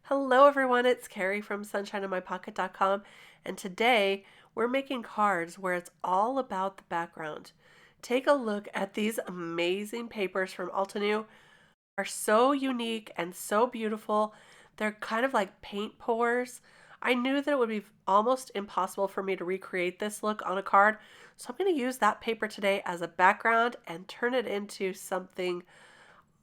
Hello everyone, it's Kari from sunshineonmypocket.com, and today we're making cards where it's all about the background. Take a look at these amazing papers from Altenew. Are so unique and so beautiful. They're kind of like paint pours. I knew that it would be almost impossible for me to recreate this look on a card, so I'm going to use that paper today as a background and turn it into something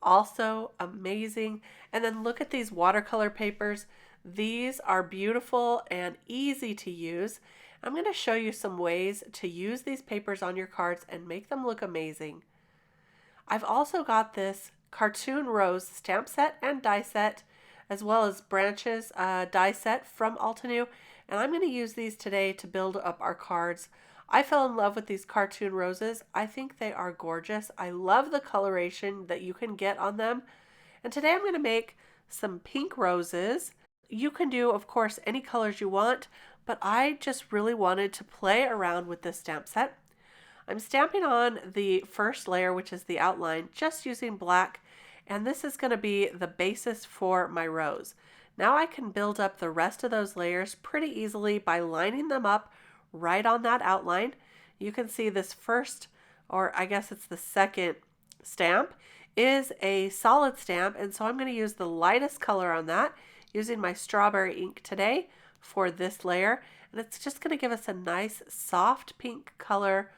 also amazing. And then look at these watercolor papers. These are beautiful and easy to use. I'm going to show you some ways to use these papers on your cards and make them look amazing. I've also got this cartoon rose stamp set and die set, as well as branches die set from Altenew, and I'm going to use these today to build up our cards. I fell in love with these cartoon roses. I think they are gorgeous. I love the coloration that you can get on them. And today I'm going to make some pink roses. You can do, of course, any colors you want, but I just really wanted to play around with this stamp set. I'm stamping on the first layer, which is the outline, just using black, and this is going to be the basis for my rose. Now I can build up the rest of those layers pretty easily by lining them up right on that outline. You can see this first, or I guess it's the second stamp, is a solid stamp, and so I'm going to use the lightest color on that, using my strawberry ink today for this layer, and it's just going to give us a nice soft pink color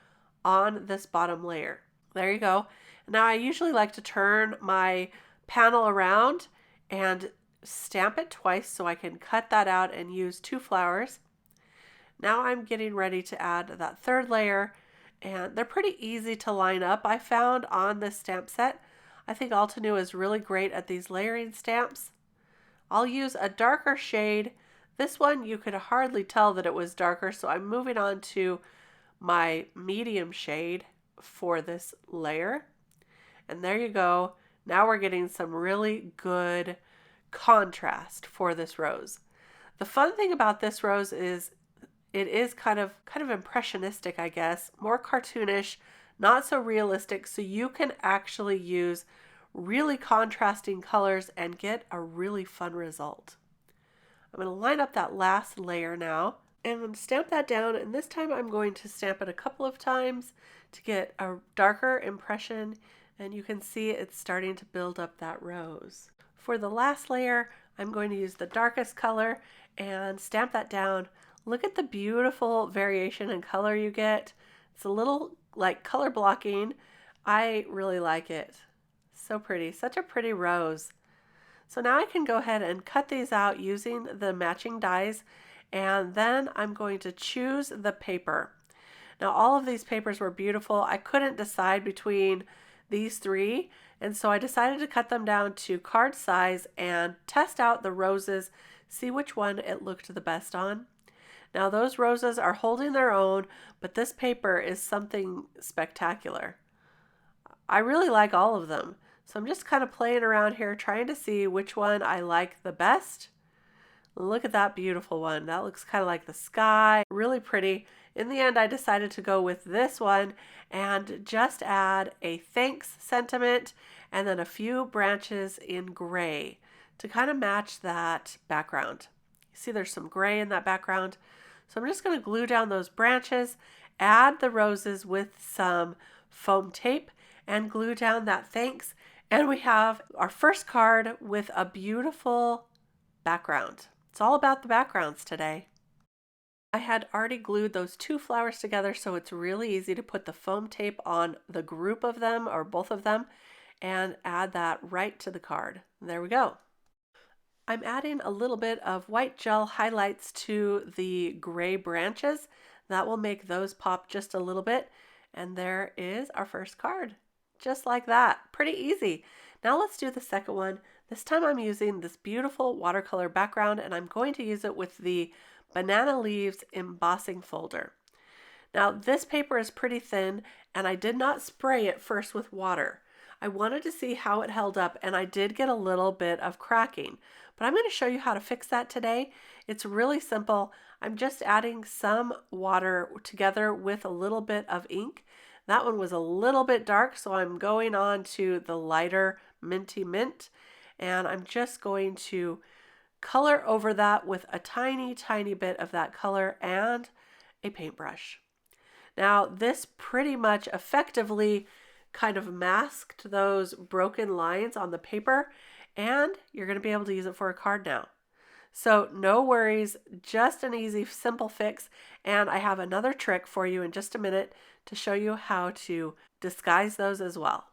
on this bottom layer. There you go. Now I usually like to turn my panel around and stamp it twice so I can cut that out and use two flowers. Now I'm getting ready to add that third layer, and they're pretty easy to line up. I found on this stamp set, I think Altenew is really great at these layering stamps. I'll use a darker shade. This one you could hardly tell that it was darker, so I'm moving on to my medium shade for this layer. And there you go. Now we're getting some really good contrast for this rose. The fun thing about this rose is it is kind of impressionistic, I guess, more cartoonish, not so realistic, so you can actually use really contrasting colors and get a really fun result. I'm going to line up that last layer now and stamp that down, and this time I'm going to stamp it a couple of times to get a darker impression, and you can see it's starting to build up that rose. For the last layer, I'm going to use the darkest color and stamp that down. Look at the beautiful variation in color you get. It's a little like color blocking. I really like it. So pretty, such a pretty rose. So now I can go ahead and cut these out using the matching dies, and then I'm going to choose the paper. Now all of these papers were beautiful. I couldn't decide between these three, and so I decided to cut them down to card size and test out the roses, see which one it looked the best on. Now those roses are holding their own, but this paper is something spectacular. I really like all of them. So I'm just kind of playing around here, trying to see which one I like the best. Look at that beautiful one. That looks kind of like the sky, really pretty. In the end, I decided to go with this one and just add a thanks sentiment and then a few branches in gray to kind of match that background. You see there's some gray in that background. So I'm just going to glue down those branches, add the roses with some foam tape, and glue down that thanks. And we have our first card with a beautiful background. It's all about the backgrounds today. I had already glued those two flowers together, so it's really easy to put the foam tape on the group of them or both of them and add that right to the card. There we go. I'm adding a little bit of white gel highlights to the gray branches. That will make those pop just a little bit. And there is our first card. Just like that. Pretty easy. Now let's do the second one. This time I'm using this beautiful watercolor background, and I'm going to use it with the Banana Leaves embossing folder. Now this paper is pretty thin, and I did not spray it first with water. I wanted to see how it held up, and I did get a little bit of cracking. But I'm going to show you how to fix that today. It's really simple. I'm just adding some water together with a little bit of ink. That one was a little bit dark, so I'm going on to the lighter minty mint, and I'm just going to color over that with a tiny, tiny bit of that color and a paintbrush. Now, this pretty much effectively kind of masked those broken lines on the paper, and you're going to be able to use it for a card now. So no worries, just an easy, simple fix. And I have another trick for you in just a minute to show you how to disguise those as well.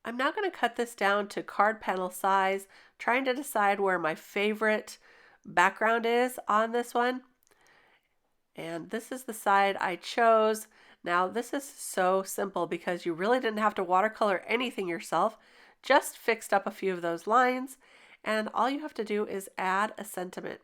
I'm now going to cut this down to card panel size, trying to decide where my favorite background is on this one. And this is the side I chose. Now this is so simple because you really didn't have to watercolor anything yourself, just fixed up a few of those lines, and all you have to do is add a sentiment.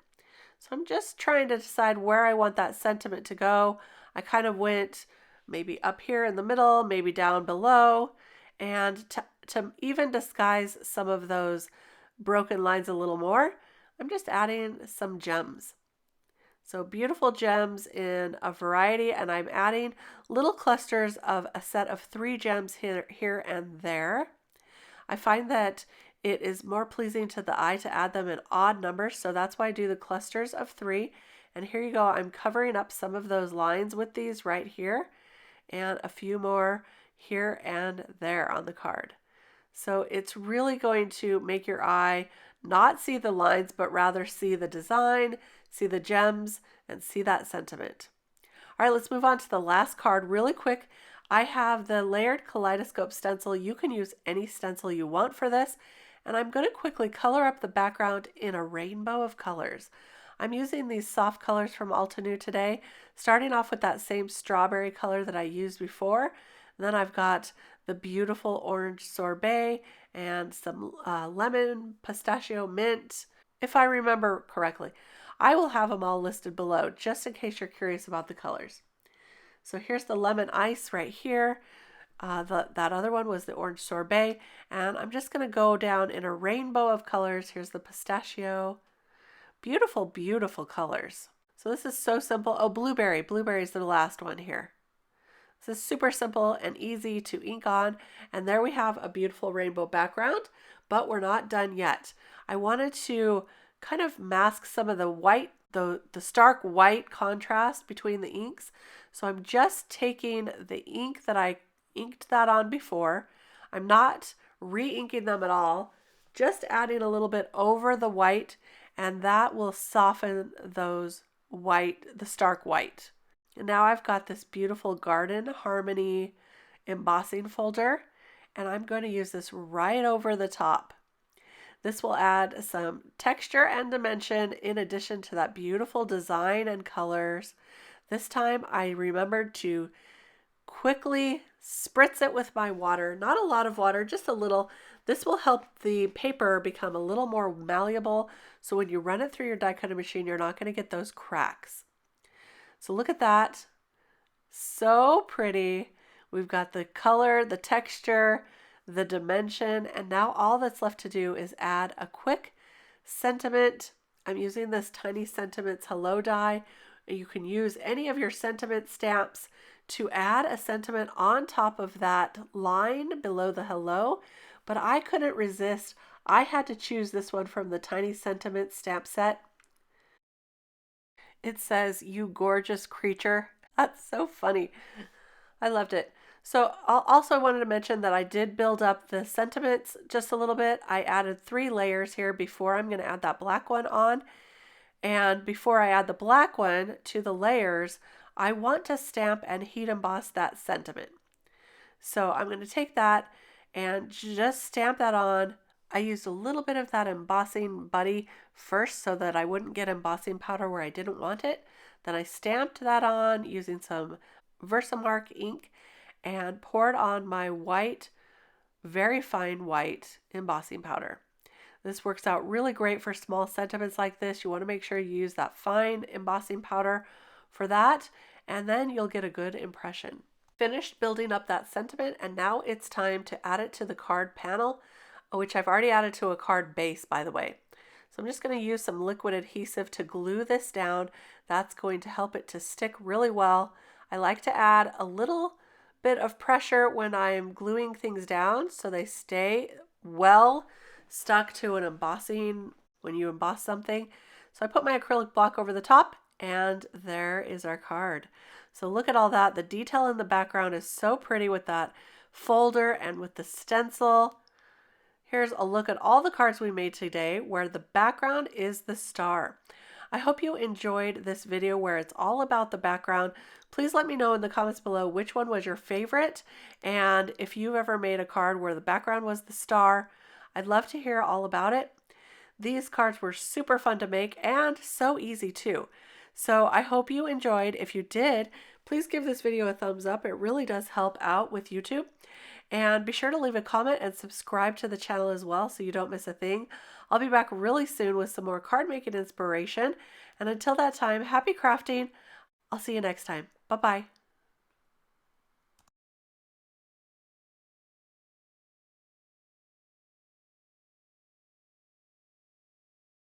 So I'm just trying to decide where I want that sentiment to go. I kind of went maybe up here in the middle, maybe down below, and to even disguise some of those broken lines a little more, I'm just adding some gems. So beautiful gems in a variety, and I'm adding little clusters of a set of 3 gems here and there. I find that it is more pleasing to the eye to add them in odd numbers, so that's why I do the clusters of 3. And here you go, I'm covering up some of those lines with these right here, and a few more here and there on the card. So it's really going to make your eye not see the lines, but rather see the design, see the gems, and see that sentiment. All right, let's move on to the last card really quick. I have the layered Kaleidoscope stencil. You can use any stencil you want for this, and I'm going to quickly color up the background in a rainbow of colors. I'm using these soft colors from Altenew today, starting off with that same strawberry color that I used before. And then I've got the beautiful orange sorbet and some lemon, pistachio, mint, if I remember correctly. I will have them all listed below just in case you're curious about the colors. So here's the lemon ice right here. That other one was the orange sorbet. And I'm just going to go down in a rainbow of colors. Here's the pistachio. Beautiful, beautiful colors. So this is so simple. Oh, blueberry. Blueberry is the last one here. This is super simple and easy to ink on. And there we have a beautiful rainbow background, but we're not done yet. I wanted to kind of mask some of the white, the stark white contrast between the inks. So I'm just taking the ink that I inked that on before. I'm not re-inking them at all, just adding a little bit over the white, and that will soften those white, the stark white. And now I've got this beautiful Garden Harmony embossing folder, and I'm going to use this right over the top. This will add some texture and dimension in addition to that beautiful design and colors. This time I remembered to quickly spritz it with my water. Not a lot of water, just a little. This will help the paper become a little more malleable, so when you run it through your die cutting machine, you're not going to get those cracks. So look at that. So pretty. We've got the color, the texture, the dimension, and now all that's left to do is add a quick sentiment. I'm using this Tiny Sentiments Hello die. You can use any of your sentiment stamps to add a sentiment on top of that line below the hello, but I couldn't resist. I had to choose this one from the Tiny Sentiment stamp set. It says, "You gorgeous creature." That's so funny. I loved it. So also I wanted to mention that I did build up the sentiments just a little bit. I added 3 layers here before I'm going to add that black one on. And before I add the black one to the layers, I want to stamp and heat emboss that sentiment. So I'm going to take that and just stamp that on. I used a little bit of that embossing buddy first so that I wouldn't get embossing powder where I didn't want it. Then I stamped that on using some Versamark ink and poured on my white, very fine white embossing powder. This works out really great for small sentiments like this. You want to make sure you use that fine embossing powder for that, and then you'll get a good impression. Finished building up that sentiment, and now it's time to add it to the card panel, which I've already added to a card base, by the way. So I'm just going to use some liquid adhesive to glue this down. That's going to help it to stick really well. I like to add a little bit of pressure when I'm gluing things down so they stay well stuck to an embossing when you emboss something. So I put my acrylic block over the top, and there is our card. So look at all that. The detail in the background is so pretty with that folder and with the stencil. Here's a look at all the cards we made today where the background is the star. I hope you enjoyed this video where it's all about the background. Please let me know in the comments below which one was your favorite, and if you've ever made a card where the background was the star. I'd love to hear all about it. These cards were super fun to make and so easy too. So I hope you enjoyed. If you did, please give this video a thumbs up. It really does help out with YouTube. And be sure to leave a comment and subscribe to the channel as well so you don't miss a thing. I'll be back really soon with some more card making inspiration. And until that time, happy crafting. I'll see you next time. Bye-bye.